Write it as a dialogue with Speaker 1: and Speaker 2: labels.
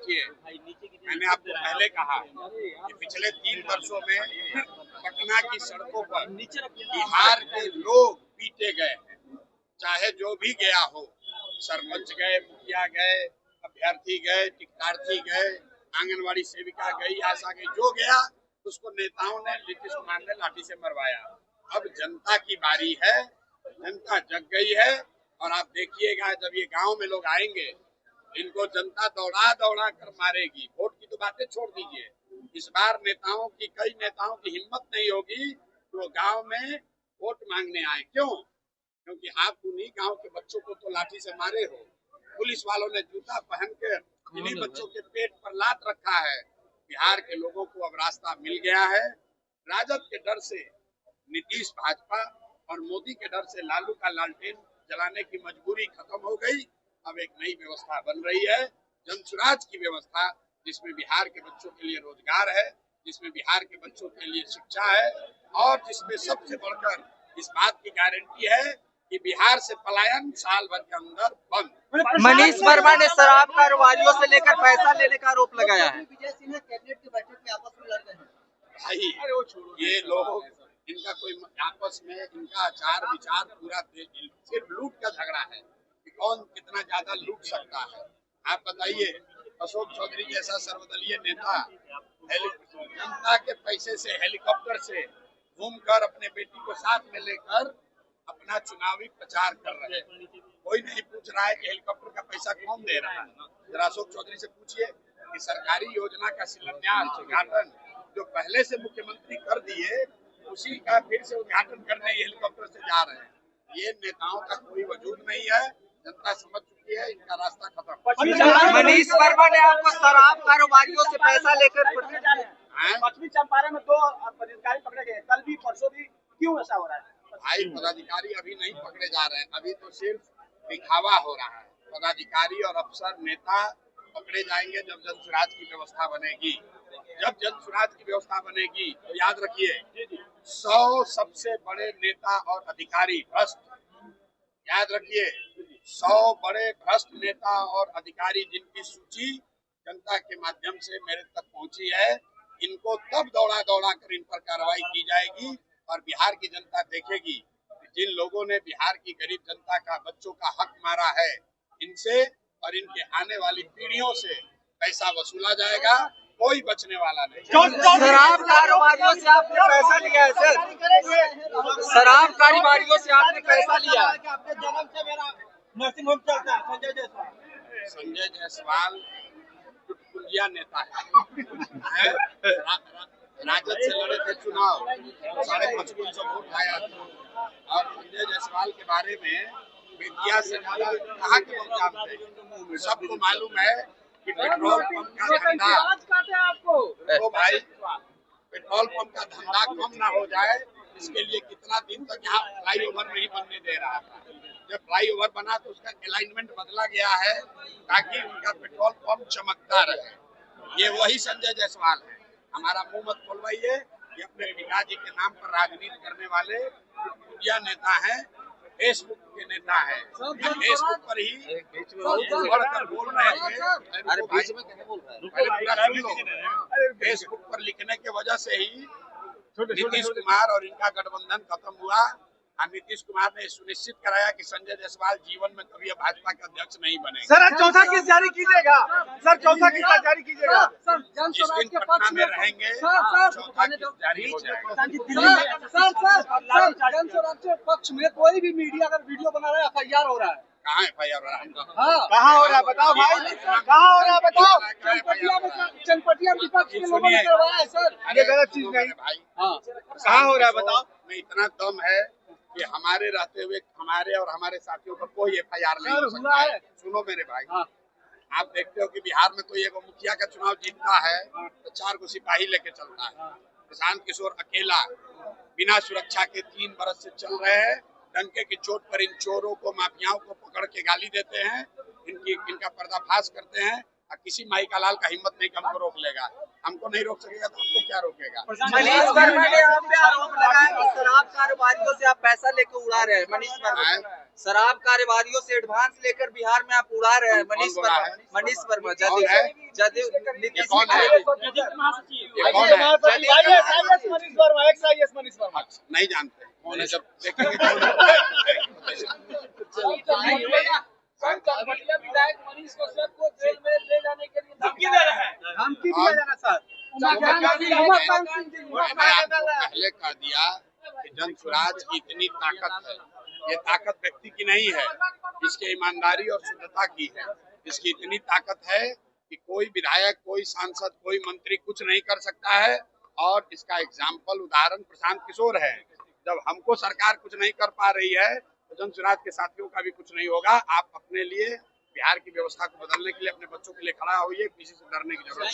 Speaker 1: देखिए, मैंने आपको पहले कहा कि पिछले 3 वर्षों में पटना की सड़कों पर बिहार के लोग पीटे गए हैं, चाहे जो भी गया हो, सरपंच गए, मुखिया गए, अभ्यर्थी गए, टिकटार्थी गए, आंगनवाड़ी सेविका गई, आशा गई, जो गया उसको नेताओं ने, नीतीश कुमार ने लाठी से मरवाया। अब जनता की बारी है, जनता जग गई है और आप देखिएगा जब ये गांव में लोग आएंगे, इनको जनता दौड़ा दौड़ा कर मारेगी। वोट की तो बातें छोड़ दीजिए, इस बार कई नेताओं की हिम्मत नहीं होगी कि वो गांव में वोट मांगने आए। क्यों? क्योंकि आप उन्हीं गांव के बच्चों को तो लाठी से मारे हो, पुलिस वालों ने जूता पहन के इन्हीं बच्चों के पेट पर लात रखा है। बिहार के लोगों को अब रास्ता मिल गया है। राजद के डर से नीतीश भाजपा और मोदी के डर से लालू का लालटेन जलाने की मजबूरी खत्म हो गई। अब एक नई व्यवस्था बन रही है, जनसुराज की व्यवस्था, जिसमें बिहार के बच्चों के लिए रोजगार है, जिसमें बिहार के बच्चों के लिए शिक्षा है और जिसमें सबसे बढ़कर इस बात की गारंटी है कि बिहार से पलायन साल भर के अंदर बंद।
Speaker 2: मनीष वर्मा ने शराब कारोबारियों से लेकर पैसा लेने का आरोप लगाया है।
Speaker 3: विजय सिंह कैबिनेट की बैठक में आपस में लड़ रहे हैं।
Speaker 1: भाई ये लोग, इनका कोई आपस में इनका आचार विचार पूरा सिर्फ लूट का झगड़ा है कि कौन कितना ज्यादा लूट सकता है। आप बताइए, अशोक चौधरी जैसा सर्वदलीय नेता जनता के पैसे से हेलीकॉप्टर से घूमकर अपने बेटी को साथ में लेकर अपना चुनावी प्रचार कर रहे हैं। कोई नहीं पूछ रहा है कि हेलीकॉप्टर का पैसा कौन दे रहा है। जरा अशोक चौधरी से पूछिए कि सरकारी योजना का शिलान्यास उद्घाटन जो पहले से मुख्यमंत्री कर दिए, उसी का फिर से उद्घाटन करने हेलीकॉप्टर से जा रहे हैं। ये नेताओं का कोई वजूद नहीं है, जनता समझ चुकी है, इनका रास्ता खत्म।
Speaker 2: मनीष वर्मा ने आपको शराब कारोबारियों से पैसा लेकर
Speaker 4: पश्चिमी चंपारण में 2 पदाधिकारी पकड़े गए, कल भी परसों भी, क्यों ऐसा हो रहा है?
Speaker 1: भाई पदाधिकारी अभी नहीं पकड़े जा रहे हैं, अभी तो सिर्फ दिखावा हो रहा है। पदाधिकारी और अफसर नेता पकड़े जाएंगे जब जनसुराज की व्यवस्था बनेगी। जब जनसुराज की व्यवस्था बनेगी तो याद रखिए, 100 सबसे बड़े नेता और अधिकारी भ्रष्ट, याद रखिए 100 बड़े भ्रष्ट नेता और अधिकारी जिनकी सूची जनता के माध्यम से मेरे तक पहुंची है, इनको तब दौड़ा दौड़ा कर इन पर कार्रवाई की जाएगी और बिहार की जनता देखेगी कि जिन लोगों ने बिहार की गरीब जनता का, बच्चों का हक मारा है, इनसे और इनके आने वाली पीढ़ियों से पैसा वसूला जाएगा, कोई बचने वाला नहीं।
Speaker 2: शराब कारोबारियों से आपने पैसा लिया है सर? शराब कारोबारियों से आपने पैसा लिया है?
Speaker 4: आपके जन्म से मेरा नर्सिंग होम चलता है।
Speaker 1: संजय जायसवाल चुटकुलिया नेता है। राजद से लड़े थे चुनाव, 55 वोट आया था और संजय जायसवाल के बारे में बेतिया से ज्यादा कहाँ के लोग जानते। सबको मालूम है कि पेट्रोल पंप का धंधा, तो भाई पेट्रोल पंप का धंधा कम ना हो जाए, इसके लिए कितना दिन तक यहाँ फ्लाईओवर नहीं बनने दे रहा था। जब फ्लाईओवर बना तो उसका अलाइनमेंट बदला गया है ताकि उनका पेट्रोल पंप चमकता रहे। ये वही संजय जायसवाल है। हमारा मुंह मत खोलवाइए, ये अपने पिताजी के नाम पर राजनीति करने वाले मीडिया नेता हैं, फेसबुक के नेता है। फेसबुक पर ही बढ़कर बोल रहे थे, अरे बीच में क्या बोल रहे हैं? फेसबुक पर लिखने की वजह से ही नीतीश कुमार और इनका गठबंधन खत्म हुआ और नीतीश कुमार ने सुनिश्चित कराया कि संजय जायसवाल जीवन में कभी भाजपा के अध्यक्ष नहीं बनेंगे।
Speaker 4: सर चौथा किस जारी कीजिएगा? सर चौथा किस जारी कीजिएगा?
Speaker 1: जिस दिन पटना में रहेंगे चौथा किस जारी हो जाएगा।
Speaker 4: जनसुराज के पक्ष में कोई भी मीडिया अगर वीडियो बना रहा है FIR हो रहा है।
Speaker 1: कहाँ FIR हो रहा है?
Speaker 4: कहाँ हो रहा है बताओ भाई, कहाँ हो रहा है बताओ? चनपटिया विपक्ष के लोगों ने करवाया है सर, ये गलत चीज नहीं
Speaker 1: भाई।
Speaker 4: कहाँ हो रहा है बताओ?
Speaker 1: में इतना दम है कि हमारे रहते हुए हमारे और हमारे साथियों पर कोई FIR नहीं हो सकता है। सुनो मेरे भाई, आप देखते हो कि बिहार में कोई एगो मुखिया का चुनाव जीतता है तो 4 को सिपाही लेके चलता है। प्रशांत किशोर अकेला बिना सुरक्षा के 3 बरस से चल रहे हैं। डंके की चोट पर इन चोरों को, माफियाओं को पकड़ के गाली देते हैं, इनका पर्दाफाश करते हैं और किसी माई का लाल का हिम्मत नहीं कि हमको रोक लेगा। हमको नहीं रोक सकेगा तो आपको क्या रोकेगा?
Speaker 2: मनीष वर्मा ने आप पे आरोप लगाया कि शराब कारोबारियों से आप पैसा लेकर उड़ा रहे हैं। मनीष वर्मा शराब कारोबारियों से एडवांस लेकर बिहार में आप उड़ा रहे हैं। मनीष वर्मा जदयू नीतीश
Speaker 1: कौन है? नहीं जानते उन्हें, जब देखेंगे
Speaker 2: विधायक मनीष कश्यप को जेल में ले जाने के लिए धमकी दे रहे हैं।
Speaker 4: धमकी दिया जा रहा सर।
Speaker 1: मैंने आपको पहले कह दिया कि जन स्वराज की इतनी ताकत है, ये ताकत व्यक्ति की नहीं है, इसकी ईमानदारी और शुद्धता की है। इसकी इतनी ताकत है कि कोई विधायक, कोई सांसद, कोई मंत्री कुछ नहीं कर सकता है। और इसका एग्जाम्पल, उदाहरण प्रशांत किशोर है। जब हमको सरकार कुछ नहीं कर पा रही है तो जन स्वराज के साथियों का भी कुछ नहीं होगा। आप अपने लिए, बिहार की व्यवस्था को बदलने के लिए, अपने बच्चों के लिए खड़ा होइए, किसी से डरने की जरूरत नहीं।